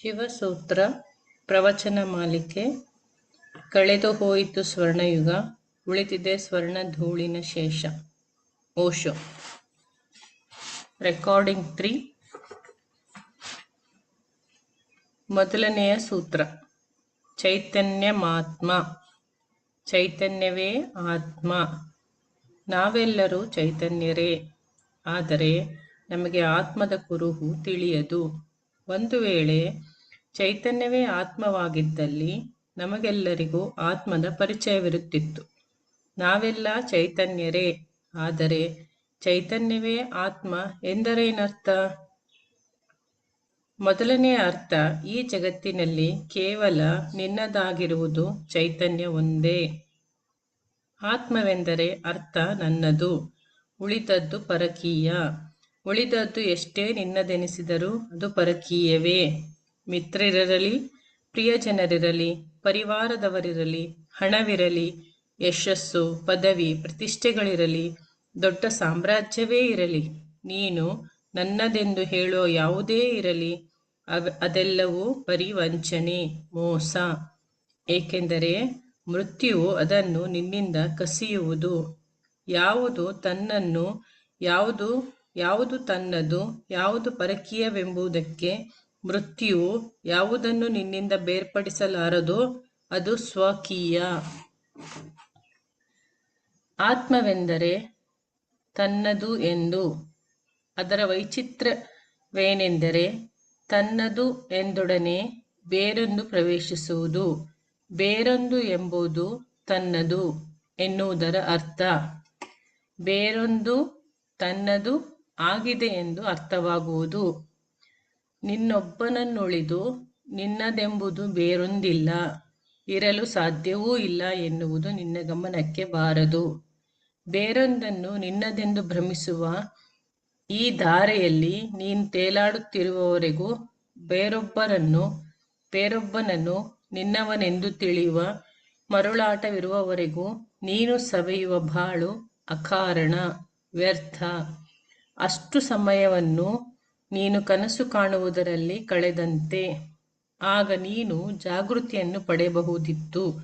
ಶಿವಸೂತ್ರ ಪ್ರವಚನ ಮಾಲಿಕೆ. ಕಳೆದು ಹೋಯಿತು ಸ್ವರ್ಣಯುಗ, ಉಳಿದಿದೆ ಸ್ವರ್ಣಧೂಳಿನ ಶೇಷ. ಓಶೋ. ರೆಕಾರ್ಡಿಂಗ್ 3. ಮೊದಲನೆಯ ಸೂತ್ರ. ಚೈತನ್ಯಮಾತ್ಮ. ಚೈತನ್ಯವೇ ಆತ್ಮ. ನಾವೆಲ್ಲರೂ ಚೈತನ್ಯರೇ, ಆದರೆ ನಮಗೆ ಆತ್ಮದ ಕುರುಹು ತಿಳಿಯದು. ಒಂದು ವೇಳೆ ಚೈತನ್ಯವೇ ಆತ್ಮವಾಗಿದ್ದಲ್ಲಿ ನಮಗೆಲ್ಲರಿಗೂ ಆತ್ಮದ ಪರಿಚಯವಿರುತ್ತಿತ್ತು. ನಾವೆಲ್ಲ ಚೈತನ್ಯರೇ, ಆದರೆ ಚೈತನ್ಯವೇ ಆತ್ಮ ಎಂದರೇನರ್ಥ? ಮೊದಲನೆಯ ಅರ್ಥ, ಈ ಜಗತ್ತಿನಲ್ಲಿ ಕೇವಲ ನಿನ್ನದಾಗಿರುವುದು ಚೈತನ್ಯ ಒಂದೇ. ಆತ್ಮವೆಂದರೆ ಅರ್ಥ ನನ್ನದು, ಉಳಿದದ್ದು ಪರಕೀಯ. ಉಳಿದದ್ದು ಎಷ್ಟೇ ನಿನ್ನದೆನಿಸಿದರೂ ಅದು ಪರಕೀಯವೇ. ಮಿತ್ರರಿರಲಿ, ಪ್ರಿಯಜನರಿರಲಿ, ಪರಿವಾರದವರಿರಲಿ, ಹಣವಿರಲಿ, ಯಶಸ್ಸು, ಪದವಿ, ಪ್ರತಿಷ್ಠೆಗಳಿರಲಿ, ದೊಡ್ಡ ಸಾಮ್ರಾಜ್ಯವೇ ಇರಲಿ, ನೀನು ನನ್ನದೆಂದು ಹೇಳೋ ಯಾವುದೇ ಇರಲಿ, ಅದೆಲ್ಲವೂ ಬರೀ ವಂಚನೆ, ಮೋಸ. ಏಕೆಂದರೆ ಮೃತ್ಯುವು ಅದನ್ನು ನಿನ್ನಿಂದ ಕಸಿಯುವುದು. ಯಾವುದು ತನ್ನನ್ನು, ಯಾವುದು ತನ್ನದು, ಯಾವುದು ಪರಕೀಯವೆಂಬುದಕ್ಕೆ ಮೃತ್ಯುವು ಯಾವುದನ್ನು ನಿನ್ನಿಂದ ಬೇರ್ಪಡಿಸಲಾರದೋ ಅದು ಸ್ವಕೀಯ. ಆತ್ಮವೆಂದರೆ ತನ್ನದು ಎಂದು. ಅದರ ವೈಚಿತ್ರ್ಯವೇನೆಂದರೆ ತನ್ನದು ಎಂದೊಡನೆ ಬೇರೊಂದು ಪ್ರವೇಶಿಸುವುದು. ಬೇರೊಂದು ಎಂಬುದು ತನ್ನದು ಎನ್ನುವುದರ ಅರ್ಥ. ಬೇರೊಂದು ತನ್ನದು ಆಗಿದೆ ಎಂದು ಅರ್ಥವಾಗುವುದು. ನಿನ್ನೊಬ್ಬನನ್ನುಳಿದು ನಿನ್ನದೆಂಬುದು ಬೇರೊಂದಿಲ್ಲ, ಇರಲು ಸಾಧ್ಯವೂ ಇಲ್ಲ ಎನ್ನುವುದು ನಿನ್ನ ಗಮನಕ್ಕೆ ಬಾರದು. ಬೇರೊಂದನ್ನು ನಿನ್ನದೆಂದು ಭ್ರಮಿಸುವ ಈ ಧಾರೆಯಲ್ಲಿ ನೀನು ತೇಲಾಡುತ್ತಿರುವವರೆಗೂ, ಬೇರೊಬ್ಬನನ್ನು ನಿನ್ನವನೆಂದು ತಿಳಿಯುವ ಮರುಳಾಟವಿರುವವರೆಗೂ ನೀನು ಸವೆಯುವ ಬಾಳು ಅಕಾರಣ, ವ್ಯರ್ಥ. ಅಷ್ಟು ಸಮಯವನ್ನು ನೀನು ಕನಸು ಕಾಣುವುದರಲ್ಲಿ ಕಳೆದಂತೆ. ಆಗ ನೀನು ಜಾಗೃತಿಯನ್ನು ಪಡೆಯಬಹುದಿತ್ತು,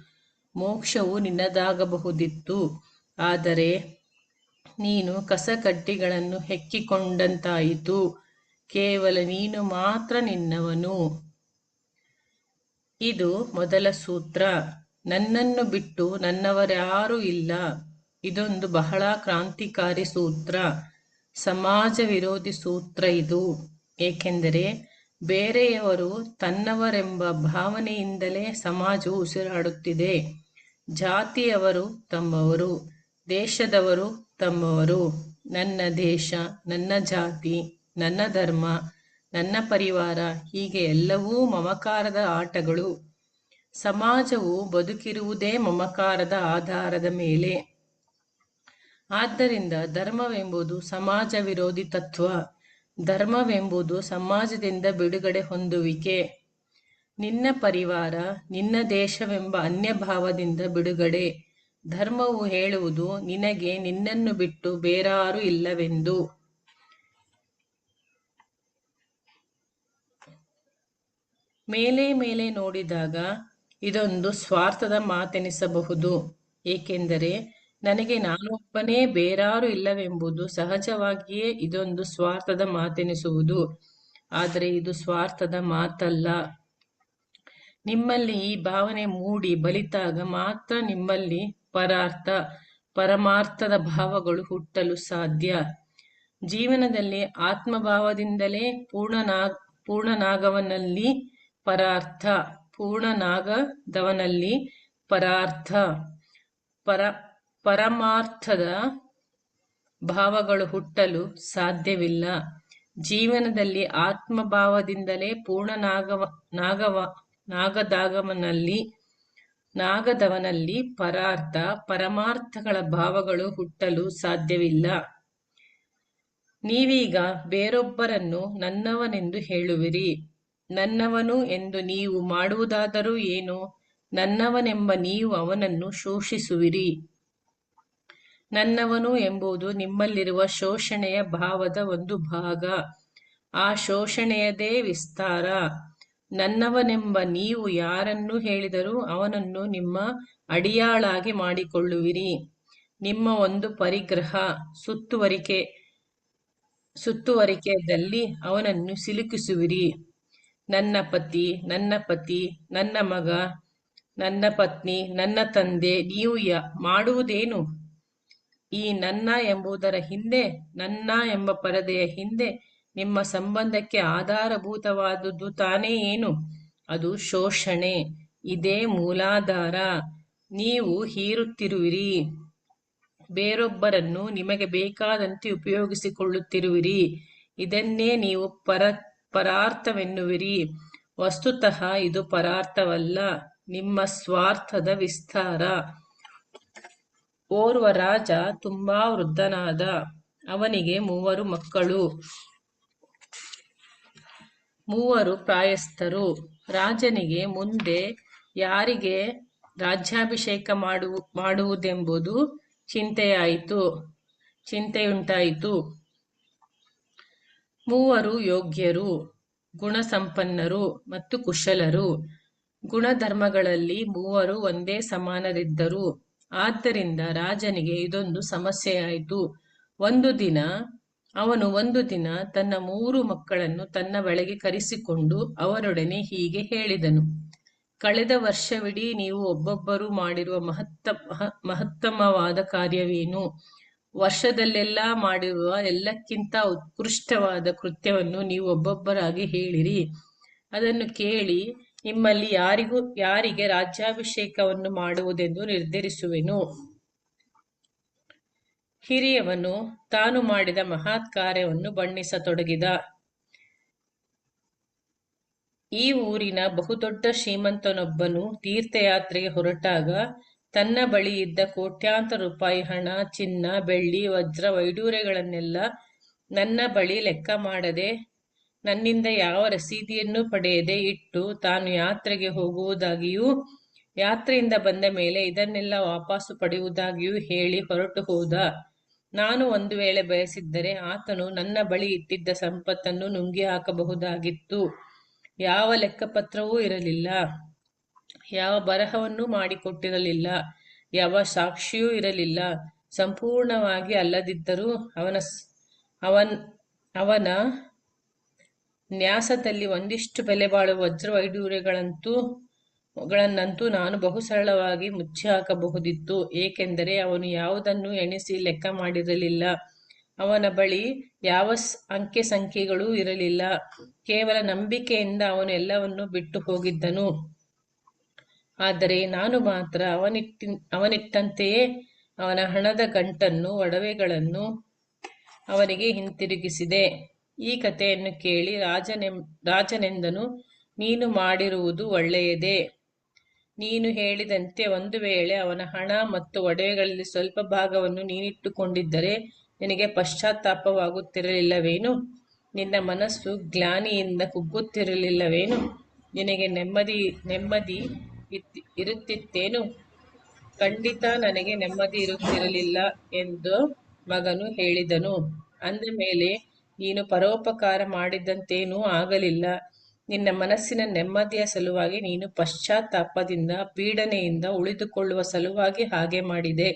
ಮೋಕ್ಷವು ನಿನ್ನದಾಗಬಹುದಿತ್ತು. ಆದರೆ ನೀನು ಕಸಕಡ್ಡಿಗಳನ್ನು ಹೆಕ್ಕಿಕೊಂಡಂತಾಯಿತು. ಕೇವಲ ನೀನು ಮಾತ್ರ ನಿನ್ನವನು. ಇದು ಮೊದಲ ಸೂತ್ರ. ನನ್ನನ್ನು ಬಿಟ್ಟು ನನ್ನವರ್ಯಾರೂ ಇಲ್ಲ. ಇದೊಂದು ಬಹಳ ಕ್ರಾಂತಿಕಾರಿ ಸೂತ್ರ, ಸಮಾಜ ವಿರೋಧಿ ಸೂತ್ರ ಇದು. ಏಕೆಂದರೆ ಬೇರೆಯವರು ತನ್ನವರೆಂಬ ಭಾವನೆಯಿಂದಲೇ ಸಮಾಜವು ಉಸಿರಾಡುತ್ತಿದೆ. ಜಾತಿಯವರು ತಮ್ಮವರು, ದೇಶದವರು ತಮ್ಮವರು. ನನ್ನ ದೇಶ, ನನ್ನ ಜಾತಿ, ನನ್ನ ಧರ್ಮ, ನನ್ನ ಪರಿವಾರ, ಹೀಗೆ ಎಲ್ಲವೂ ಮಮಕಾರದ ಆಟಗಳು. ಸಮಾಜವು ಬದುಕಿರುವುದೇ ಮಮಕಾರದ ಆಧಾರದ ಮೇಲೆ. ಆದ್ದರಿಂದ ಧರ್ಮವೆಂಬುದು ಸಮಾಜ ವಿರೋಧಿ ತತ್ವ. ಧರ್ಮವೆಂಬುದು ಸಮಾಜದಿಂದ ಬಿಡುಗಡೆ ಹೊಂದುವಿಕೆ. ನಿನ್ನ ಪರಿವಾರ, ನಿನ್ನ ದೇಶವೆಂಬ ಅನ್ಯಭಾವದಿಂದ ಬಿಡುಗಡೆ. ಧರ್ಮವು ಹೇಳುವುದು ನಿನಗೆ ನಿನ್ನನ್ನು ಬಿಟ್ಟು ಬೇರಾರೂ ಇಲ್ಲವೆಂದು. ಮೇಲೆ ನೋಡಿದಾಗ ಇದೊಂದು ಸ್ವಾರ್ಥದ ಮಾತೆನಿಸಬಹುದು. ಏಕೆಂದರೆ ನನಗೆ ನಾನೊಬ್ಬನೇ, ಬೇರಾರೂ ಇಲ್ಲವೆಂಬುದು ಸಹಜವಾಗಿಯೇ ಇದೊಂದು ಸ್ವಾರ್ಥದ ಮಾತೆನಿಸುವುದು. ಆದರೆ ಇದು ಸ್ವಾರ್ಥದ ಮಾತಲ್ಲ. ನಿಮ್ಮಲ್ಲಿ ಈ ಭಾವನೆ ಮೂಡಿ ಬಲಿತಾಗ ಮಾತ್ರ ನಿಮ್ಮಲ್ಲಿ ಪರಮಾರ್ಥದ ಭಾವಗಳು ಹುಟ್ಟಲು ಸಾಧ್ಯ. ಜೀವನದಲ್ಲಿ ಆತ್ಮಭಾವದಿಂದಲೇ ಪೂರ್ಣನಾಗವನಲ್ಲಿ ಪರಾರ್ಥ, ಪರಮಾರ್ಥದ ಭಾವಗಳು ಹುಟ್ಟಲು ಸಾಧ್ಯವಿಲ್ಲ. ಜೀವನದಲ್ಲಿ ಆತ್ಮಭಾವದಿಂದಲೇ ನಾಗದವನಲ್ಲಿ ಪರಮಾರ್ಥಗಳ ಭಾವಗಳು ಹುಟ್ಟಲು ಸಾಧ್ಯವಿಲ್ಲ. ನೀವೀಗ ಬೇರೊಬ್ಬರನ್ನು ನನ್ನವನೆಂದು ಹೇಳುವಿರಿ. ನನ್ನವನು ಎಂದು ನೀವು ಮಾಡುವುದಾದರೂ ಏನು? ನನ್ನವನೆಂಬ ನೀವು ಅವನನ್ನು ಶೋಷಿಸುವಿರಿ. ನನ್ನವನು ಎಂಬುದು ನಿಮ್ಮಲ್ಲಿರುವ ಶೋಷಣೆಯ ಭಾವದ ಒಂದು ಭಾಗ. ಆ ಶೋಷಣೆಯದೇ ವಿಸ್ತಾರ. ನನ್ನವನೆಂಬ ನೀವು ಯಾರನ್ನು ಹೇಳಿದರೂ ಅವನನ್ನು ನಿಮ್ಮ ಅಡಿಯಾಳಾಗಿ ಮಾಡಿಕೊಳ್ಳುವಿರಿ. ನಿಮ್ಮ ಒಂದು ಪರಿಗ್ರಹ ಸುತ್ತುವರಿಕೆಯಲ್ಲಿ ಅವನನ್ನು ಸಿಲುಕಿಸುವಿರಿ. ನನ್ನ ಪತಿ, ನನ್ನ ಪತಿ, ನನ್ನ ಮಗ, ನನ್ನ ಪತ್ನಿ, ನನ್ನ ತಂದೆ, ನೀವು ಮಾಡುವುದೇನು? ಈ ನನ್ನ ಎಂಬುದರ ಹಿಂದೆ, ನನ್ನ ಎಂಬ ಪರದೆಯ ಹಿಂದೆ ನಿಮ್ಮ ಸಂಬಂಧಕ್ಕೆ ಆಧಾರಭೂತವಾದುದು ತಾನೇ ಏನು? ಅದು ಶೋಷಣೆ. ಇದೇ ಮೂಲಾಧಾರ. ನೀವು ಹೀರುತ್ತಿರುವಿರಿ. ಬೇರೊಬ್ಬರನ್ನು ನಿಮಗೆ ಬೇಕಾದಂತೆ ಉಪಯೋಗಿಸಿಕೊಳ್ಳುತ್ತಿರುವಿರಿ. ಇದನ್ನೇ ನೀವು ಪರಾರ್ಥವೆನ್ನುವಿರಿ. ವಸ್ತುತಃ ಇದು ಪರಾರ್ಥವಲ್ಲ, ನಿಮ್ಮ ಸ್ವಾರ್ಥದ ವಿಸ್ತಾರ. ಓರ್ವ ರಾಜ ತುಂಬಾ ವೃದ್ಧನಾದ. ಅವನಿಗೆ 3 ಮಕ್ಕಳು, 3 ಪ್ರಾಯಸ್ಥರು. ರಾಜನಿಗೆ ಮುಂದೆ ಯಾರಿಗೆ ರಾಜ್ಯಾಭಿಷೇಕ ಮಾಡುವುದೆಂಬುದು ಚಿಂತೆಯುಂಟಾಯಿತು. 3 ಯೋಗ್ಯರು, ಗುಣಸಂಪನ್ನರು ಮತ್ತು ಕುಶಲರು. ಗುಣಧರ್ಮಗಳಲ್ಲಿ 3 ಒಂದೇ ಸಮಾನರಿದ್ದರು. ಆದ್ದರಿಂದ ರಾಜನಿಗೆ ಇದೊಂದು ಸಮಸ್ಯೆಯಾಯಿತು. ಅವನು ಒಂದು ದಿನ ತನ್ನ 3 ಮಕ್ಕಳನ್ನು ತನ್ನ ಬಳಿಗೆ ಕರೆಸಿಕೊಂಡು ಅವರೊಡನೆ ಹೀಗೆ ಹೇಳಿದನು. ಕಳೆದ ವರ್ಷವಿಡೀ ನೀವು ಒಬ್ಬೊಬ್ಬರು ಮಾಡಿರುವ ಮಹತ್ತಮವಾದ ಕಾರ್ಯವೇನು? ವರ್ಷದಲ್ಲೆಲ್ಲ ಮಾಡಿರುವ ಎಲ್ಲಕ್ಕಿಂತ ಉತ್ಕೃಷ್ಟವಾದ ಕೃತ್ಯವನ್ನು ನೀವು ಒಬ್ಬೊಬ್ಬರಾಗಿ ಹೇಳಿರಿ. ಅದನ್ನು ಕೇಳಿ ನಿಮ್ಮಲ್ಲಿ ಯಾರಿಗೆ ರಾಜ್ಯಾಭಿಷೇಕವನ್ನು ಮಾಡುವುದೆಂದು ನಿರ್ಧರಿಸುವೆನು. ಹಿರಿಯವನು ತಾನು ಮಾಡಿದ ಮಹತ್ ಕಾರ್ಯವನ್ನು ಬಣ್ಣಿಸತೊಡಗಿದ. ಈ ಊರಿನ ಬಹುದೊಡ್ಡ ಶ್ರೀಮಂತನೊಬ್ಬನು ತೀರ್ಥಯಾತ್ರೆಗೆ ಹೊರಟಾಗ ತನ್ನ ಬಳಿ ಇದ್ದ ಕೋಟ್ಯಾಂತರ ರೂಪಾಯಿ ಹಣ, ಚಿನ್ನ, ಬೆಳ್ಳಿ, ವಜ್ರ, ವೈಡೂರ್ಯಗಳನ್ನೆಲ್ಲ ನನ್ನ ಬಳಿ ಲೆಕ್ಕ ಮಾಡದೆ, ನನ್ನಿಂದ ಯಾವ ರಸೀದಿಯನ್ನು ಪಡೆಯದೆ ಇಟ್ಟು ತಾನು ಯಾತ್ರೆಗೆ ಹೋಗುವುದಾಗಿಯೂ ಯಾತ್ರೆಯಿಂದ ಬಂದ ಮೇಲೆ ಇದನ್ನೆಲ್ಲ ವಾಪಸ್ಸು ಪಡೆಯುವುದಾಗಿಯೂ ಹೇಳಿ ಹೊರಟು ಹೋದ. ನಾನು ಒಂದು ವೇಳೆ ಬಯಸಿದ್ದರೆ ಆತನು ನನ್ನ ಬಳಿ ಇಟ್ಟಿದ್ದ ಸಂಪತ್ತನ್ನು ನುಂಗಿ ಹಾಕಬಹುದಾಗಿತ್ತು. ಯಾವ ಲೆಕ್ಕಪತ್ರವೂ ಇರಲಿಲ್ಲ, ಯಾವ ಬರಹವನ್ನೂ ಮಾಡಿಕೊಟ್ಟಿರಲಿಲ್ಲ, ಯಾವ ಸಾಕ್ಷಿಯೂ ಇರಲಿಲ್ಲ. ಸಂಪೂರ್ಣವಾಗಿ ಅಲ್ಲದಿದ್ದರೂ ಅವನ ನ್ಯಾಸದಲ್ಲಿ ಒಂದಿಷ್ಟು ಬೆಲೆ ಬಾಳುವ ವಜ್ರ ವೈಡೂರ್ಯಗಳನ್ನಂತೂ ನಾನು ಬಹು ಸರಳವಾಗಿ ಮುಚ್ಚಿ ಹಾಕಬಹುದಿತ್ತು. ಏಕೆಂದರೆ ಅವನು ಯಾವುದನ್ನೂ ಎಣಿಸಿ ಲೆಕ್ಕ ಮಾಡಿರಲಿಲ್ಲ. ಅವನ ಬಳಿ ಯಾವ ಅಂಕೆ ಸಂಖ್ಯೆಗಳೂ ಇರಲಿಲ್ಲ. ಕೇವಲ ನಂಬಿಕೆಯಿಂದ ಅವನು ಎಲ್ಲವನ್ನೂ ಬಿಟ್ಟು ಹೋಗಿದ್ದನು. ಆದರೆ ನಾನು ಮಾತ್ರ ಅವನಿಟ್ಟಂತೆಯೇ ಅವನ ಹಣದ ಗಂಟನ್ನು, ಒಡವೆಗಳನ್ನು ಅವನಿಗೆ ಹಿಂತಿರುಗಿಸಿದೆ. ಈ ಕಥೆಯನ್ನು ಕೇಳಿ ರಾಜನೆಂದನು, ನೀನು ಮಾಡಿರುವುದು ಒಳ್ಳೆಯದೇ. ನೀನು ಹೇಳಿದಂತೆ ಒಂದು ವೇಳೆ ಅವನ ಹಣ ಮತ್ತು ಒಡವೆಗಳಲ್ಲಿ ಸ್ವಲ್ಪ ಭಾಗವನ್ನು ನೀನಿಟ್ಟುಕೊಂಡಿದ್ದರೆ ನಿನಗೆ ಪಶ್ಚಾತ್ತಾಪವಾಗುತ್ತಿರಲಿಲ್ಲವೇನು? ನಿನ್ನ ಮನಸ್ಸು ಗ್ಲಾನಿಯಿಂದ ಕುಗ್ಗುತ್ತಿರಲಿಲ್ಲವೇನು? ನಿನಗೆ ನೆಮ್ಮದಿ ಇರುತ್ತಿತ್ತೇನು? ಖಂಡಿತ ನನಗೆ ನೆಮ್ಮದಿ ಇರುತ್ತಿರಲಿಲ್ಲ ಎಂದು ಮಗನು ಹೇಳಿದನು. ಅಂದ ಮೇಲೆ ನೀನು ಪರೋಪಕಾರ ಮಾಡಿದಂತೇನೂ ಆಗಲಿಲ್ಲ. ನಿನ್ನ ಮನಸ್ಸಿನ ನೆಮ್ಮದಿಯ ಸಲುವಾಗಿ ನೀನು ಪಶ್ಚಾತ್ತಾಪದಿಂದ, ಪೀಡನೆಯಿಂದ ಉಳಿದುಕೊಳ್ಳುವ ಸಲುವಾಗಿ ಹಾಗೆ ಮಾಡಿದೆ.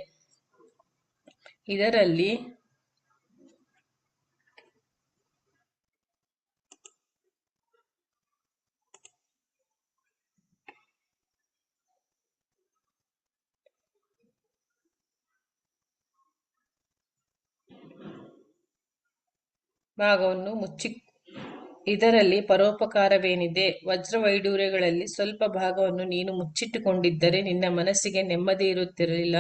ಇದರಲ್ಲಿ ಪರೋಪಕಾರವೇನಿದೆ? ವಜ್ರ ವೈಡೂರ್ಯಗಳಲ್ಲಿ ಸ್ವಲ್ಪ ಭಾಗವನ್ನು ನೀನು ಮುಚ್ಚಿಟ್ಟುಕೊಂಡಿದ್ದರೆ ನಿನ್ನ ಮನಸ್ಸಿಗೆ ನೆಮ್ಮದಿ ಇರುತ್ತಿರಲಿಲ್ಲ.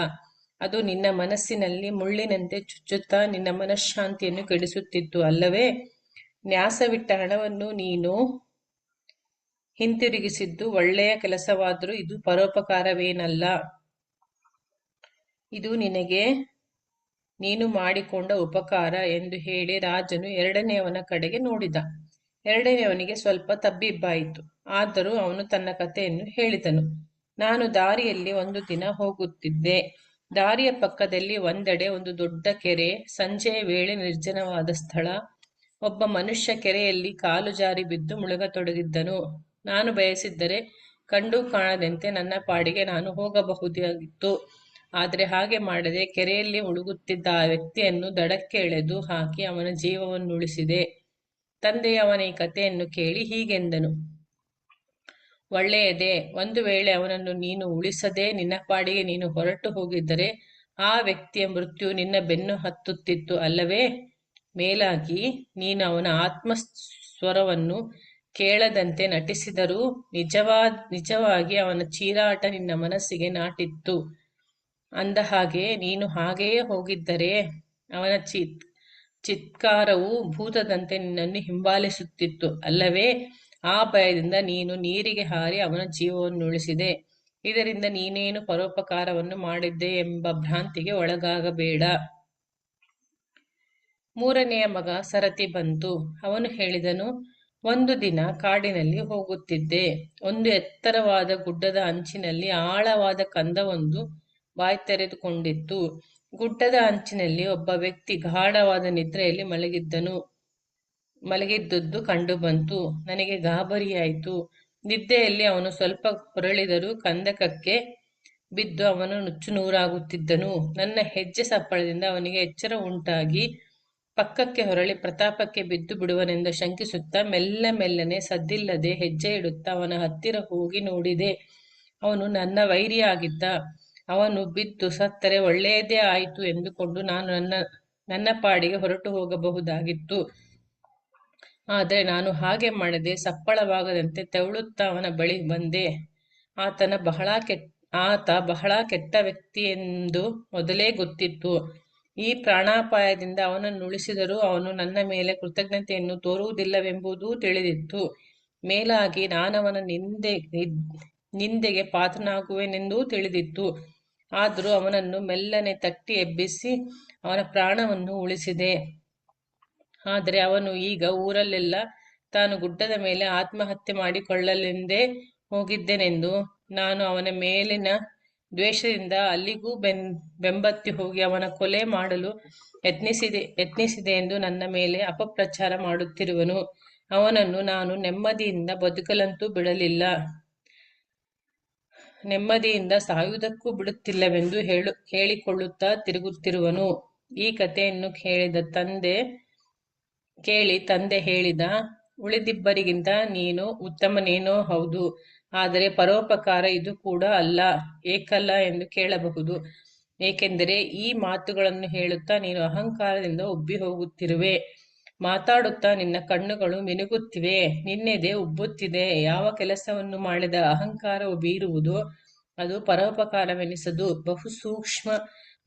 ಅದು ನಿನ್ನ ಮನಸ್ಸಿನಲ್ಲಿ ಮುಳ್ಳಿನಂತೆ ಚುಚ್ಚುತ್ತಾ ನಿನ್ನ ಮನಃಶಾಂತಿಯನ್ನು ಕೆಡಿಸುತ್ತಿತ್ತು, ಅಲ್ಲವೇ? ನ್ಯಾಸವಿಟ್ಟ ಹಣವನ್ನು ನೀನು ಹಿಂತಿರುಗಿಸಿದ್ದು ಒಳ್ಳೆಯ ಕೆಲಸವಾದರೂ ಇದು ಪರೋಪಕಾರವೇನಲ್ಲ. ಇದು ನೀನು ಮಾಡಿಕೊಂಡ ಉಪಕಾರ ಎಂದು ಹೇಳಿ ರಾಜನು ಎರಡನೆಯವನ ಕಡೆಗೆ ನೋಡಿದ. ಎರಡನೆಯವನಿಗೆ ಸ್ವಲ್ಪ ತಬ್ಬಿಬ್ಬಾಯಿತು. ಆದರೂ ಅವನು ತನ್ನ ಕಥೆಯನ್ನು ಹೇಳಿದನು. ನಾನು ದಾರಿಯಲ್ಲಿ ಒಂದು ದಿನ ಹೋಗುತ್ತಿದ್ದೆ. ದಾರಿಯ ಪಕ್ಕದಲ್ಲಿ ಒಂದೆಡೆ ಒಂದು ದೊಡ್ಡ ಕೆರೆ. ಸಂಜೆಯ ವೇಳೆ ನಿರ್ಜನವಾದ ಸ್ಥಳ. ಒಬ್ಬ ಮನುಷ್ಯ ಕೆರೆಯಲ್ಲಿ ಕಾಲು ಜಾರಿ ಬಿದ್ದು ಮುಳುಗತೊಡಗಿದ್ದನು. ನಾನು ಬಯಸಿದ್ದರೆ ಕಂಡು ಕಾಣದಂತೆ ನನ್ನ ಪಾಡಿಗೆ ನಾನು ಹೋಗಬಹುದಾಗಿತ್ತು. ಆದರೆ ಹಾಗೆ ಮಾಡದೆ ಕೆರೆಯಲ್ಲಿ ಮುಳುಗುತ್ತಿದ್ದ ಆ ವ್ಯಕ್ತಿಯನ್ನು ದಡಕ್ಕೆ ಎಳೆದು ಹಾಕಿ ಅವನ ಜೀವವನ್ನು ಉಳಿಸಿದೆ. ತಂದೆಯು ಅವನ ಈ ಕಥೆಯನ್ನು ಕೇಳಿ ಹೀಗೆಂದನು. ಒಳ್ಳೆಯದೇ, ಒಂದು ವೇಳೆ ಅವನನ್ನು ನೀನು ಉಳಿಸದೆ ನಿನ್ನ ಪಾಡಿಗೆ ನೀನು ಹೊರಟು ಹೋಗಿದ್ದರೆ ಆ ವ್ಯಕ್ತಿಯ ಮೃತ್ಯು ನಿನ್ನ ಬೆನ್ನು ಹತ್ತುತ್ತಿತ್ತು ಅಲ್ಲವೇ? ಮೇಲಾಗಿ ನೀನು ಅವನ ಆತ್ಮಸ್ವರವನ್ನು ಕೇಳದಂತೆ ನಟಿಸಿದರೂ ನಿಜವಾಗಿ ಅವನ ಚೀರಾಟ ನಿನ್ನ ಮನಸ್ಸಿಗೆ ನಾಟಿತ್ತು. ಅಂದ ಹಾಗೆ ನೀನು ಹಾಗೆಯೇ ಹೋಗಿದ್ದರೆ ಅವನ ಚಿತ್ಕಾರವು ಭೂತದಂತೆ ನಿನ್ನನ್ನು ಹಿಂಬಾಲಿಸುತ್ತಿತ್ತು ಅಲ್ಲವೇ? ಆ ಭಯದಿಂದ ನೀನು ನೀರಿಗೆ ಹಾರಿ ಅವನ ಜೀವವನ್ನು ಉಳಿಸಿದೆ. ಇದರಿಂದ ನೀನೇನು ಪರೋಪಕಾರವನ್ನು ಮಾಡಿದ್ದೆ ಎಂಬ ಭ್ರಾಂತಿಗೆ ಒಳಗಾಗಬೇಡ. ಮೂರನೆಯ ಮಗ ಸರತಿ ಬಂತು. ಅವನು ಹೇಳಿದನು, ಒಂದು ದಿನ ಕಾಡಿನಲ್ಲಿ ಹೋಗುತ್ತಿದ್ದೆ. ಒಂದು ಎತ್ತರವಾದ ಗುಡ್ಡದ ಅಂಚಿನಲ್ಲಿ ಆಳವಾದ ಕಂದವೊಂದು ಬಾಯಿ ತೆರೆದುಕೊಂಡಿತ್ತು. ಗುಡ್ಡದ ಅಂಚಿನಲ್ಲಿ ಒಬ್ಬ ವ್ಯಕ್ತಿ ಗಾಢವಾದ ನಿದ್ರೆಯಲ್ಲಿ ಮಲಗಿದ್ದುದು ಕಂಡುಬಂತು. ನನಗೆ ಗಾಬರಿಯಾಯಿತು. ನಿದ್ದೆಯಲ್ಲಿ ಅವನು ಸ್ವಲ್ಪ ಹೊರಳಿದರೂ ಕಂದಕಕ್ಕೆ ಬಿದ್ದು ಅವನು ನುಚ್ಚುನೂರಾಗುತ್ತಿದ್ದನು. ನನ್ನ ಹೆಜ್ಜೆ ಸಪ್ಪಳದಿಂದ ಅವನಿಗೆ ಎಚ್ಚರ ಉಂಟಾಗಿ ಪಕ್ಕಕ್ಕೆ ಹೊರಳಿ ಪ್ರತಾಪಕ್ಕೆ ಬಿದ್ದು ಬಿಡುವನೆಂದು ಶಂಕಿಸುತ್ತಾ ಮೆಲ್ಲನೆ ಸದ್ದಿಲ್ಲದೆ ಹೆಜ್ಜೆ ಇಡುತ್ತಾ ಅವನ ಹತ್ತಿರ ಹೋಗಿ ನೋಡಿದೆ. ಅವನು ನನ್ನ ವೈರಿಯಾಗಿದ್ದ. ಅವನು ಬಿದ್ದು ಸತ್ತರೆ ಒಳ್ಳೆಯದೇ ಆಯಿತು ಎಂದುಕೊಂಡು ನಾನು ನನ್ನ ಪಾಡಿಗೆ ಹೊರಟು ಹೋಗಬಹುದಾಗಿತ್ತು. ಆದರೆ ನಾನು ಹಾಗೆ ಮಾಡದೆ ಸಪ್ಪಳವಾಗದಂತೆ ತೆವಳುತ್ತಾ ಅವನ ಬಳಿ ಬಂದೆ. ಆತ ಬಹಳ ಕೆಟ್ಟ ವ್ಯಕ್ತಿಯೆಂದು ಮೊದಲೇ ಗೊತ್ತಿತ್ತು. ಈ ಪ್ರಾಣಾಪಾಯದಿಂದ ಅವನನ್ನು ಉಳಿಸಿದರೂ ಅವನು ನನ್ನ ಮೇಲೆ ಕೃತಜ್ಞತೆಯನ್ನು ತೋರುವುದಿಲ್ಲವೆಂಬುದೂ ತಿಳಿದಿತ್ತು. ಮೇಲಾಗಿ ನಾನವನ ನಿಂದೆಗೆ ಪಾತ್ರನಾಗುವೆನೆಂದೂ ತಿಳಿದಿತ್ತು. ಆದರೂ ಅವನನ್ನು ಮೆಲ್ಲನೆ ತಟ್ಟಿ ಎಬ್ಬಿಸಿ ಅವನ ಪ್ರಾಣವನ್ನು ಉಳಿಸಿದೆ. ಆದರೆ ಅವನು ಈಗ ಊರಲ್ಲೆಲ್ಲ ತಾನು ಗುಡ್ಡದ ಮೇಲೆ ಆತ್ಮಹತ್ಯೆ ಮಾಡಿಕೊಳ್ಳಲೆಂದೇ ಹೋಗಿದ್ದೆನೆಂದು, ನಾನು ಅವನ ಮೇಲಿನ ದ್ವೇಷದಿಂದ ಅಲ್ಲಿಗೂ ಬೆಂಬತ್ತಿ ಹೋಗಿ ಅವನ ಕೊಲೆ ಮಾಡಲು ಯತ್ನಿಸಿದೆ ಎಂದು ನನ್ನ ಮೇಲೆ ಅಪಪ್ರಚಾರ ಮಾಡುತ್ತಿರುವನು. ಅವನನ್ನು ನಾನು ನೆಮ್ಮದಿಯಿಂದ ಬದುಕಲಂತೂ ಬಿಡಲಿಲ್ಲ, ನೆಮ್ಮದಿಯಿಂದ ಸಾಯುವುದಕ್ಕೂ ಬಿಡುತ್ತಿಲ್ಲವೆಂದು ಹೇಳಿಕೊಳ್ಳುತ್ತಾ ತಿರುಗುತ್ತಿರುವನು. ಈ ಕಥೆಯನ್ನು ಕೇಳಿ ತಂದೆ ಹೇಳಿದ, ಉಳಿದಿಬ್ಬರಿಗಿಂತ ನೀನು ಉತ್ತಮನೇನೋ ಹೌದು, ಆದರೆ ಪರೋಪಕಾರ ಇದು ಕೂಡ ಏಕಲ್ಲ ಎಂದು ಕೇಳಬಹುದು. ಏಕೆಂದರೆ ಈ ಮಾತುಗಳನ್ನು ಹೇಳುತ್ತಾ ನೀನು ಅಹಂಕಾರದಿಂದ ಉಬ್ಬಿ ಹೋಗುತ್ತಿರುವೆ. ಮಾತಾಡುತ್ತಾ ನಿನ್ನ ಕಣ್ಣುಗಳು ಮಿನುಗುತ್ತಿವೆ, ನಿನ್ನೆದೆ ಉಬ್ಬುತ್ತಿದೆ. ಯಾವ ಕೆಲಸವನ್ನು ಮಾಡಿದ ಅಹಂಕಾರವು ಬೀರುವುದೋ ಅದು ಪರೋಪಕಾರವೆನಿಸದು. ಬಹು ಸೂಕ್ಷ್ಮ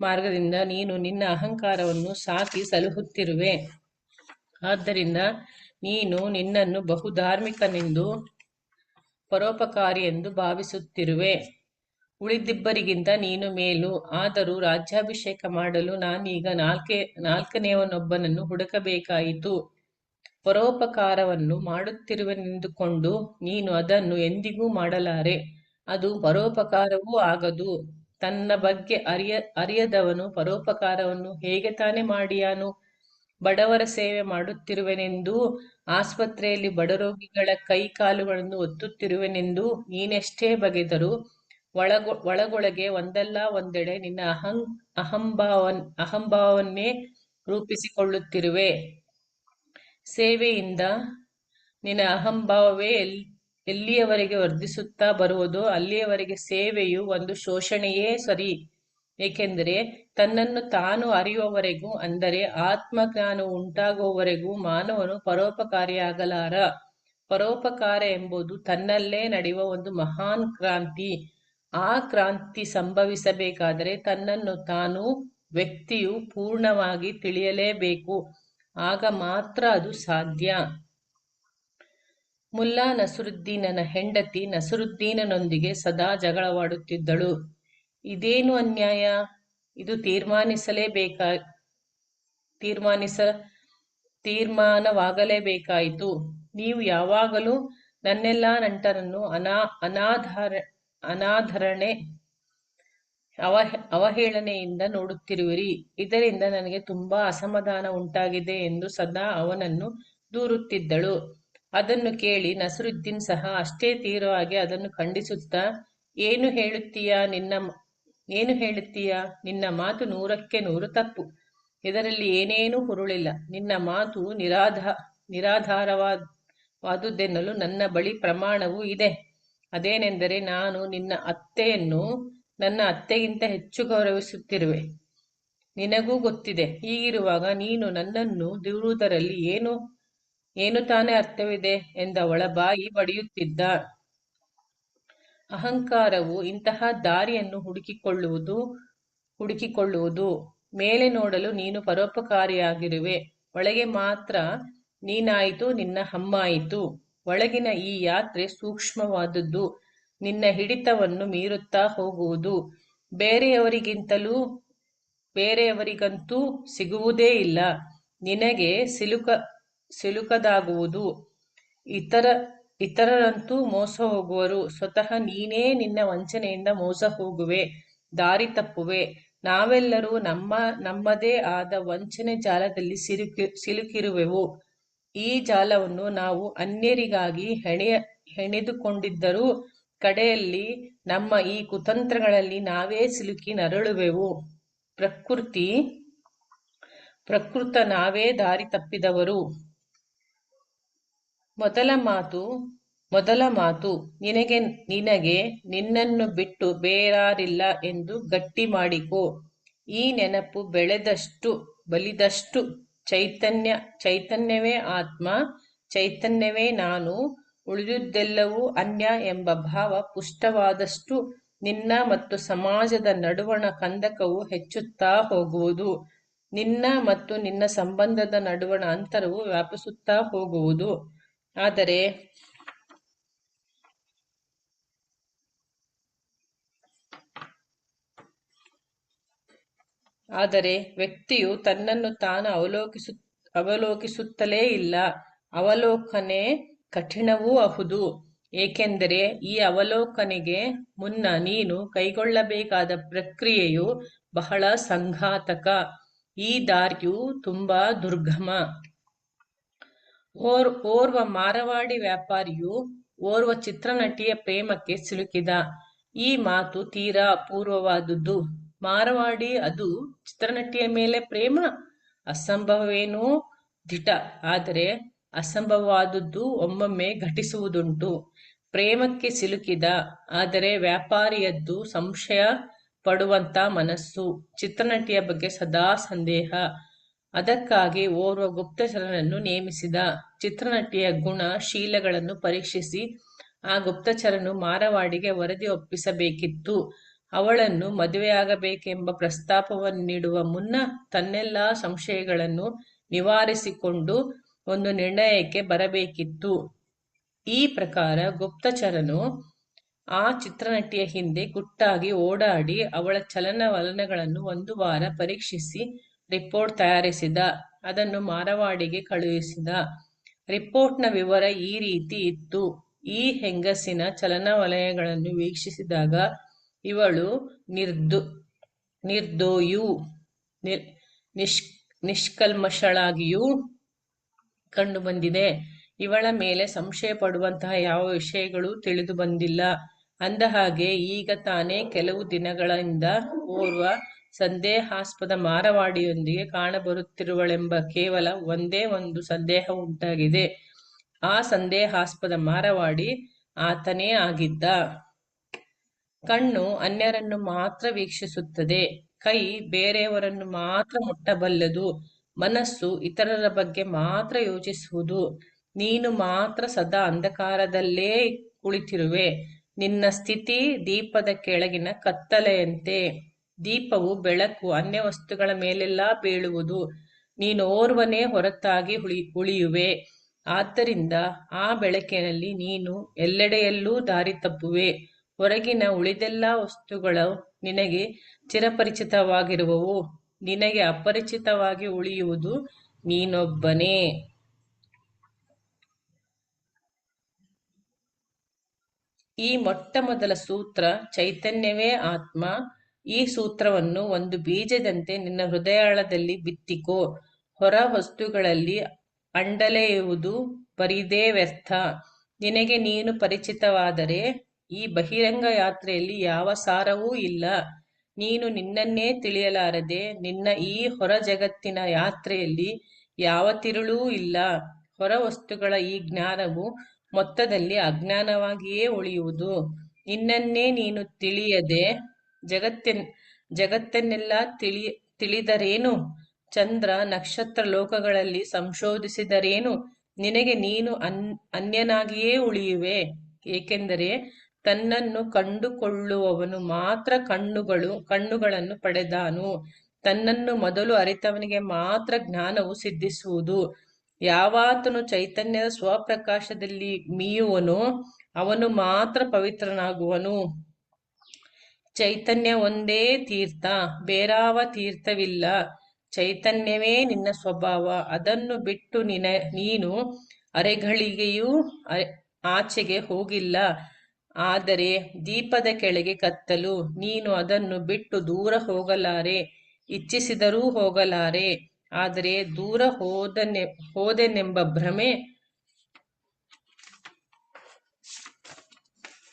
ಮಾರ್ಗದಿಂದ ನೀನು ನಿನ್ನ ಅಹಂಕಾರವನ್ನು ಸಾಕಿ ಸಲಹುತ್ತಿರುವೆ. ಆದ್ದರಿಂದ ನೀನು ನಿನ್ನನ್ನು ಬಹುಧಾರ್ಮಿಕನೆಂದು ಪರೋಪಕಾರಿ ಎಂದು ಭಾವಿಸುತ್ತಿರುವೆ. ಉಳಿದಿಬ್ಬರಿಗಿಂತ ನೀನು ಮೇಲು. ಆದರೂ ರಾಜ್ಯಾಭಿಷೇಕ ಮಾಡಲು ನಾನೀಗ ನಾಲ್ಕನೆಯವನೊಬ್ಬನನ್ನು ಹುಡುಕಬೇಕಾಯಿತು. ಪರೋಪಕಾರವನ್ನು ಮಾಡುತ್ತಿರುವೆನೆಂದುಕೊಂಡು ನೀನು ಅದನ್ನು ಎಂದಿಗೂ ಮಾಡಲಾರೆ. ಅದು ಪರೋಪಕಾರವೂ ಆಗದು. ತನ್ನ ಬಗ್ಗೆ ಅರಿಯದವನು ಪರೋಪಕಾರವನ್ನು ಹೇಗೆ ತಾನೇ ಮಾಡಿಯಾನು? ಬಡವರ ಸೇವೆ ಮಾಡುತ್ತಿರುವೆನೆಂದೂ ಆಸ್ಪತ್ರೆಯಲ್ಲಿ ಬಡರೋಗಿಗಳ ಕೈ ಕಾಲುಗಳನ್ನು ಒತ್ತುತ್ತಿರುವೆನೆಂದೂ ನೀನೆಷ್ಟೇ ಬಗೆದರೂ ಒಳಗೊಳಗೆ ಒಂದಲ್ಲ ಒಂದೆಡೆ ನಿನ್ನ ಅಹಂಭಾವವನ್ನೇ ರೂಪಿಸಿಕೊಳ್ಳುತ್ತಿರುವೆ. ಸೇವೆಯಿಂದ ನಿನ್ನ ಅಹಂಭಾವವೇ ಎಲ್ಲಿಯವರೆಗೆ ವರ್ಧಿಸುತ್ತಾ ಬರುವುದೋ ಅಲ್ಲಿಯವರೆಗೆ ಸೇವೆಯು ಒಂದು ಶೋಷಣೆಯೇ ಸರಿ. ಏಕೆಂದರೆ ತನ್ನನ್ನು ತಾನು ಅರಿಯುವವರೆಗೂ, ಅಂದರೆ ಆತ್ಮಜ್ಞಾನವು ಉಂಟಾಗುವವರೆಗೂ ಮಾನವನು ಪರೋಪಕಾರಿಯಾಗಲಾರ. ಪರೋಪಕಾರ ಎಂಬುದು ತನ್ನಲ್ಲೇ ನಡೆಯುವ ಒಂದು ಮಹಾನ್ ಕ್ರಾಂತಿ. ಆ ಕ್ರಾಂತಿ ಸಂಭವಿಸಬೇಕಾದರೆ ತನ್ನನ್ನು ತಾನು ವ್ಯಕ್ತಿಯು ಪೂರ್ಣವಾಗಿ ತಿಳಿಯಲೇಬೇಕು. ಆಗ ಮಾತ್ರ ಅದು ಸಾಧ್ಯ. ಮುಲ್ಲಾ ನಸುರುದ್ದೀನನ ಹೆಂಡತಿ ನಸುರುದ್ದೀನನೊಂದಿಗೆ ಸದಾ ಜಗಳವಾಡುತ್ತಿದ್ದಳು. ಇದೇನು ಅನ್ಯಾಯ? ಇದು ತೀರ್ಮಾನವಾಗಲೇಬೇಕಾಯಿತು. ನೀವು ಯಾವಾಗಲೂ ನನ್ನೆಲ್ಲ ನಂಟರನ್ನು ಅವಹೇಳನೆಯಿಂದ ನೋಡುತ್ತಿರುವಿರಿ. ಇದರಿಂದ ನನಗೆ ತುಂಬಾ ಅಸಮಾಧಾನ ಉಂಟಾಗಿದೆ ಎಂದು ಸದಾ ಅವನನ್ನು ದೂರುತ್ತಿದ್ದಳು. ಅದನ್ನು ಕೇಳಿ ನಸರುದ್ದೀನ್ ಸಹ ಅಷ್ಟೇ ತೀವ್ರವಾಗಿ ಅದನ್ನು ಖಂಡಿಸುತ್ತಾ, ಏನು ಹೇಳುತ್ತೀಯಾ ನಿನ್ನ ಮಾತು ನೂರಕ್ಕೆ ನೂರು ತಪ್ಪು. ಇದರಲ್ಲಿ ಏನೇನೂ ಹುರುಳಿಲ್ಲ. ನಿನ್ನ ಮಾತು ನಿರಾಧಾರವಾದುದೆನ್ನಲು ನನ್ನ ಬಳಿ ಪ್ರಮಾಣವೂ ಇದೆ. ಅದೇನೆಂದರೆ, ನಾನು ನಿನ್ನ ಅತ್ತೆಯನ್ನು ನನ್ನ ಅತ್ತೆಗಿಂತ ಹೆಚ್ಚು ಗೌರವಿಸುತ್ತಿರುವೆ. ನಿನಗೂ ಗೊತ್ತಿದೆ. ಹೀಗಿರುವಾಗ ನೀನು ನನ್ನನ್ನು ದೂರುವುದರಲ್ಲಿ ಏನು ತಾನೇ ಅರ್ಥವಿದೆ ಎಂದವಳ ಬಾಯಿ ಬಡಿಯುತ್ತಿದ್ದ. ಅಹಂಕಾರವು ಇಂತಹ ದಾರಿಯನ್ನು ಹುಡುಕಿಕೊಳ್ಳುವುದು. ಮೇಲೆ ನೋಡಲು ನೀನು ಪರೋಪಕಾರಿಯಾಗಿರುವೆ, ಒಳಗೆ ಮಾತ್ರ ನೀನಾಯಿತು, ನಿನ್ನ ಅಮ್ಮಾಯಿತು. ಒಳಗಿನ ಈ ಯಾತ್ರೆ ಸೂಕ್ಷ್ಮವಾದದ್ದು, ನಿನ್ನ ಹಿಡಿತವನ್ನು ಮೀರುತ್ತಾ ಹೋಗುವುದು. ಬೇರೆಯವರಿಗಂತೂ ಸಿಗುವುದೇ ಇಲ್ಲ. ನಿನಗೆ ಸಿಲುಕದಾಗುವುದು. ಇತರರಂತೂ ಮೋಸ ಹೋಗುವರು. ಸ್ವತಃ ನೀನೇ ನಿನ್ನ ವಂಚನೆಯಿಂದ ಮೋಸ ಹೋಗುವೆ, ದಾರಿ ತಪ್ಪುವೆ. ನಾವೆಲ್ಲರೂ ನಮ್ಮದೇ ಆದ ವಂಚನೆ ಜಾಲದಲ್ಲಿ ಸಿಲುಕಿರುವೆವು. ಈ ಜಾಲವನ್ನು ನಾವು ಅನ್ಯರಿಗಾಗಿ ಹೆಣೆದುಕೊಂಡಿದ್ದರೂ ಕಡೆಯಲ್ಲಿ ನಮ್ಮ ಈ ಕುತಂತ್ರಗಳಲ್ಲಿ ನಾವೇ ಸಿಲುಕಿ ನರಳುವೆವು. ಪ್ರಕೃತ ನಾವೇ ದಾರಿ ತಪ್ಪಿದವರು. ಮೊದಲ ಮಾತು ನಿನಗೆ ನಿನ್ನನ್ನು ಬಿಟ್ಟು ಬೇರಾರಿಲ್ಲ ಎಂದು ಗಟ್ಟಿ ಮಾಡಿಕೋ. ಈ ನೆನಪು ಬಲಿದಷ್ಟು ಚೈತನ್ಯವೇ ಆತ್ಮ, ಚೈತನ್ಯವೇ ನಾನು, ಉಳಿದುದೆಲ್ಲವೂ ಅನ್ಯ ಎಂಬ ಭಾವ ಪುಷ್ಟವಾದಷ್ಟು ನಿನ್ನ ಮತ್ತು ಸಮಾಜದ ನಡುವಣ ಕಂದಕವು ಹೆಚ್ಚುತ್ತಾ ಹೋಗುವುದು. ನಿನ್ನ ಮತ್ತು ನಿನ್ನ ಸಂಬಂಧದ ನಡುವಣ ಅಂತರವು ವ್ಯಾಪಿಸುತ್ತಾ ಹೋಗುವುದು. ಆದರೆ ವ್ಯಕ್ತಿಯು ತನ್ನನ್ನು ತಾನು ಅವಲೋಕಿಸುತ್ತಲೇ ಇಲ್ಲ. ಅವಲೋಕನೆ ಕಠಿಣವೂ ಅಹುದು. ಏಕೆಂದರೆ ಈ ಅವಲೋಕನೆಗೆ ಮುನ್ನ ನೀನು ಕೈಗೊಳ್ಳಬೇಕಾದ ಪ್ರಕ್ರಿಯೆಯು ಬಹಳ ಸಂಘಾತಕ. ಈ ದಾರಿಯು ತುಂಬಾ ದುರ್ಗಮ. ಓರ್ವ ಮಾರವಾಡಿ ವ್ಯಾಪಾರಿಯು ಓರ್ವ ಚಿತ್ರನಟಿಯ ಪ್ರೇಮಕ್ಕೆ ಸಿಲುಕಿದ. ಈ ಮಾತು ತೀರಾ ಅಪೂರ್ವವಾದುದು. ಮಾರವಾಡಿ ಅದು ಚಿತ್ರನಟಿಯ ಮೇಲೆ ಪ್ರೇಮ? ಅಸಂಭವವೇನೋ ದಿಟ. ಆದರೆ ಅಸಂಭವವಾದುದು ಒಮ್ಮೊಮ್ಮೆ ಘಟಿಸುವುದುಂಟು. ಪ್ರೇಮಕ್ಕೆ ಸಿಲುಕಿದ. ಆದರೆ ವ್ಯಾಪಾರಿಯದ್ದು ಸಂಶಯ ಪಡುವಂತ ಮನಸ್ಸು. ಚಿತ್ರನಟಿಯ ಬಗ್ಗೆ ಸದಾ ಸಂದೇಹ. ಅದಕ್ಕಾಗಿ ಓರ್ವ ಗುಪ್ತಚರನನ್ನು ನೇಮಿಸಿದ. ಚಿತ್ರನಟಿಯ ಗುಣ ಶೀಲಗಳನ್ನು ಪರೀಕ್ಷಿಸಿ ಆ ಗುಪ್ತಚರನು ಮಾರವಾಡಿಗೆ ವರದಿ ಒಪ್ಪಿಸಬೇಕಿತ್ತು. ಅವಳನ್ನು ಮದುವೆಯಾಗಬೇಕೆಂಬ ಪ್ರಸ್ತಾಪವನ್ನಿಡುವ ಮುನ್ನ ತನ್ನೆಲ್ಲ ಸಂಶಯಗಳನ್ನು ನಿವಾರಿಸಿಕೊಂಡು ಒಂದು ನಿರ್ಣಯಕ್ಕೆ ಬರಬೇಕಿತ್ತು. ಈ ಪ್ರಕಾರ ಗುಪ್ತಚರನು ಆ ಚಿತ್ರನಟಿಯ ಹಿಂದೆ ಗುಟ್ಟಾಗಿ ಓಡಾಡಿ ಅವಳ ಚಲನವಲನಗಳನ್ನು ಒಂದು ವಾರ ಪರೀಕ್ಷಿಸಿ ರಿಪೋರ್ಟ್ ತಯಾರಿಸಿದ. ಅದನ್ನು ಮಾರವಾಡಿಗೆ ಕಳುಹಿಸಿದ. ರಿಪೋರ್ಟ್ನ ವಿವರ ಈ ರೀತಿ ಇತ್ತು. ಈ ಹೆಂಗಸಿನ ಚಲನವಲನಗಳನ್ನು ವೀಕ್ಷಿಸಿದಾಗ ಇವಳು ನಿರ್ದೋಯೂ ನಿಷ್ಕಲ್ಮಶಳಾಗಿಯೂ ಕಂಡುಬಂದಿದೆ. ಇವಳ ಮೇಲೆ ಸಂಶಯ ಪಡುವಂತಹ ಯಾವ ವಿಷಯಗಳೂ ತಿಳಿದು ಬಂದಿಲ್ಲ. ಅಂದಹಾಗೆ ಈಗ ತಾನೇ ಕೆಲವು ದಿನಗಳಿಂದ ಓರ್ವ ಸಂದೇಹಾಸ್ಪದ ಮಾರವಾಡಿಯೊಂದಿಗೆ ಕಾಣಬರುತ್ತಿರುವಳೆಂಬ ಕೇವಲ ಒಂದೇ ಒಂದು ಸಂದೇಹ ಉಂಟಾಗಿದೆ. ಆ ಸಂದೇಹಾಸ್ಪದ ಮಾರವಾಡಿ ಆತನೇ ಆಗಿದ್ದ. ಕಣ್ಣು ಅನ್ಯರನ್ನು ಮಾತ್ರ ವೀಕ್ಷಿಸುತ್ತದೆ. ಕೈ ಬೇರೆಯವರನ್ನು ಮಾತ್ರ ಮುಟ್ಟಬಲ್ಲದು. ಮನಸ್ಸು ಇತರರ ಬಗ್ಗೆ ಮಾತ್ರ ಯೋಚಿಸುವುದು. ನೀನು ಮಾತ್ರ ಸದಾ ಅಂಧಕಾರದಲ್ಲೇ ಕುಳಿತಿರುವೆ. ನಿನ್ನ ಸ್ಥಿತಿ ದೀಪದ ಕೆಳಗಿನ ಕತ್ತಲೆಯಂತೆ. ದೀಪವು ಬೆಳಕು ಅನ್ಯ ವಸ್ತುಗಳ ಮೇಲೆಲ್ಲ ಬೀಳುವುದು. ನೀನು ಓರ್ವನೇ ಹೊರತಾಗಿ ಉಳಿಯುವೆ. ಆದ್ದರಿಂದ ಆ ಬೆಳಕಿನಲ್ಲಿ ನೀನು ಎಲ್ಲೆಡೆಯಲ್ಲೂ ದಾರಿ ತಪ್ಪುವೆ. ಹೊರಗಿನ ಉಳಿದೆಲ್ಲ ವಸ್ತುಗಳು ನಿನಗೆ ಚಿರಪರಿಚಿತವಾಗಿರುವವು. ನಿನಗೆ ಅಪರಿಚಿತವಾಗಿ ಉಳಿಯುವುದು ನೀನೊಬ್ಬನೇ. ಈ ಮೊಟ್ಟಮೊದಲ ಸೂತ್ರ ಚೈತನ್ಯವೇ ಆತ್ಮ. ಈ ಸೂತ್ರವನ್ನು ಒಂದು ಬೀಜದಂತೆ ನಿನ್ನ ಹೃದಯಾಳದಲ್ಲಿ ಬಿತ್ತಿಕೋ. ಹೊರ ವಸ್ತುಗಳಲ್ಲಿ ಅಂಡಲೆಯುವುದು ಬರಿದೇ ವ್ಯರ್ಥ. ನಿನಗೆ ನೀನು ಪರಿಚಿತವಾದರೆ ಈ ಬಹಿರಂಗ ಯಾತ್ರೆಯಲ್ಲಿ ಯಾವ ಸಾರವೂ ಇಲ್ಲ. ನೀನು ನಿನ್ನನ್ನೇ ತಿಳಿಯಲಾರದೆ ನಿನ್ನ ಈ ಹೊರ ಜಗತ್ತಿನ ಯಾತ್ರೆಯಲ್ಲಿ ಯಾವ ತಿರುಳೂ ಇಲ್ಲ. ಹೊರ ವಸ್ತುಗಳ ಈ ಜ್ಞಾನವು ಮೊತ್ತದಲ್ಲಿ ಅಜ್ಞಾನವಾಗಿಯೇ ಉಳಿಯುವುದು. ನಿನ್ನನ್ನೇ ನೀನು ತಿಳಿಯದೆ ಜಗತ್ತನ್ನೆಲ್ಲ ತಿಳಿದರೇನು? ಚಂದ್ರ ನಕ್ಷತ್ರ ಲೋಕಗಳಲ್ಲಿ ಸಂಶೋಧಿಸಿದರೇನು? ನಿನಗೆ ನೀನು ಅನ್ಯನಾಗಿಯೇ ಉಳಿಯುವೆ. ಏಕೆಂದರೆ ತನ್ನನ್ನು ಕಂಡುಕೊಳ್ಳುವವನು ಮಾತ್ರ ಕಣ್ಣುಗಳನ್ನು ಪಡೆದಾನು. ತನ್ನನ್ನು ಮೊದಲು ಅರಿತವನಿಗೆ ಮಾತ್ರ ಜ್ಞಾನವು ಸಿದ್ಧಿಸುವುದು. ಯಾವಾತನು ಚೈತನ್ಯದ ಸ್ವಪ್ರಕಾಶದಲ್ಲಿ ಮೀಯುವನೋ ಅವನು ಮಾತ್ರ ಪವಿತ್ರನಾಗುವನು. ಚೈತನ್ಯ ಒಂದೇ ತೀರ್ಥ, ಬೇರಾವ ತೀರ್ಥವಿಲ್ಲ. ಚೈತನ್ಯವೇ ನಿನ್ನ ಸ್ವಭಾವ. ಅದನ್ನು ಬಿಟ್ಟು ನೀನು ಅರೆಗಳಿಗೆಯೂ ಆಚೆಗೆ ಹೋಗಿಲ್ಲ. ಆದರೆ ದೀಪದ ಕೆಳಗೆ ಕತ್ತಲು. ನೀನು ಅದನ್ನು ಬಿಟ್ಟು ದೂರ ಹೋಗಲಾರೆ, ಇಚ್ಛಿಸಿದರೂ ಹೋಗಲಾರೆ. ಆದರೆ ದೂರ ಹೋದೆನೆಂಬ ಭ್ರಮೆ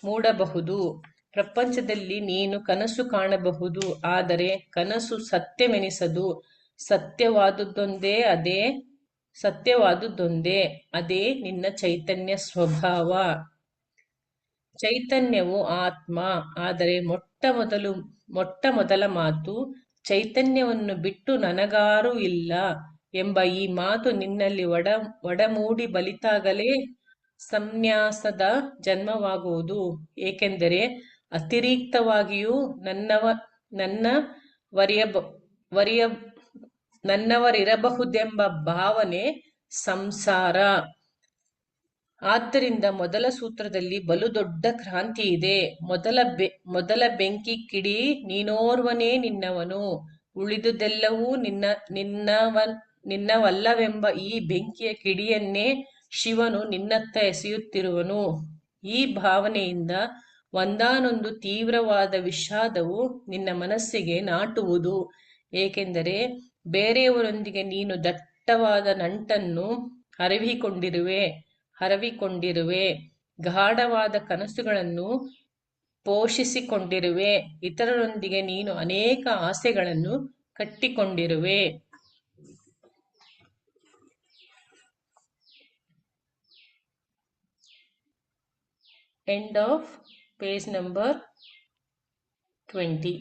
ಮೂಡಬಹುದು. ಪ್ರಪಂಚದಲ್ಲಿ ನೀನು ಕನಸು ಕಾಣಬಹುದು, ಆದರೆ ಕನಸು ಸತ್ಯವೆನಿಸದು. ಸತ್ಯವಾದುದೊಂದೇ, ಅದೇ ನಿನ್ನ ಚೈತನ್ಯ ಸ್ವಭಾವ. ಚೈತನ್ಯವು ಆತ್ಮ. ಆದರೆ ಮೊಟ್ಟ ಮೊದಲ ಮಾತು ಚೈತನ್ಯವನ್ನು ಬಿಟ್ಟು ನನಗಾರೂ ಇಲ್ಲ ಎಂಬ ಈ ಮಾತು ನಿನ್ನಲ್ಲಿ ಒಡಮೂಡಿ ಬಲಿತಾಗಲೇ ಸಂನ್ಯಾಸದ ಜನ್ಮವಾಗುವುದು. ಏಕೆಂದರೆ ಅತಿರಿಕ್ತವಾಗಿಯೂ ನನ್ನವರಿರಬಹುದೆಂಬ ಭಾವನೆ ಸಂಸಾರ. ಆದ್ದರಿಂದ ಮೊದಲ ಸೂತ್ರದಲ್ಲಿ ಬಲು ದೊಡ್ಡ ಕ್ರಾಂತಿ ಇದೆ. ಮೊದಲ ಬೆಂಕಿ ಕಿಡಿ ನೀನೋರ್ವನೇ ನಿನ್ನವನು, ಉಳಿದುದೆಲ್ಲವೂ ನಿನ್ನವಲ್ಲವೆಂಬ ಈ ಬೆಂಕಿಯ ಕಿಡಿಯನ್ನೇ ಶಿವನು ನಿನ್ನತ್ತ ಎಸೆಯುತ್ತಿರುವನು. ಈ ಭಾವನೆಯಿಂದ ಒಂದಾನೊಂದು ತೀವ್ರವಾದ ವಿಷಾದವು ನಿನ್ನ ಮನಸ್ಸಿಗೆ ನಾಟುವುದು. ಏಕೆಂದರೆ ಬೇರೆಯವರೊಂದಿಗೆ ನೀನು ದಟ್ಟವಾದ ನಂಟನ್ನು ಹರವಿಕೊಂಡಿರುವೆ, ಗಾಢವಾದ ಕನಸುಗಳನ್ನು ಪೋಷಿಸಿಕೊಂಡಿರುವೆ, ಇತರರೊಂದಿಗೆ ನೀನು ಅನೇಕ ಆಸೆಗಳನ್ನು ಕಟ್ಟಿಕೊಂಡಿರುವೆ. End of page number 20.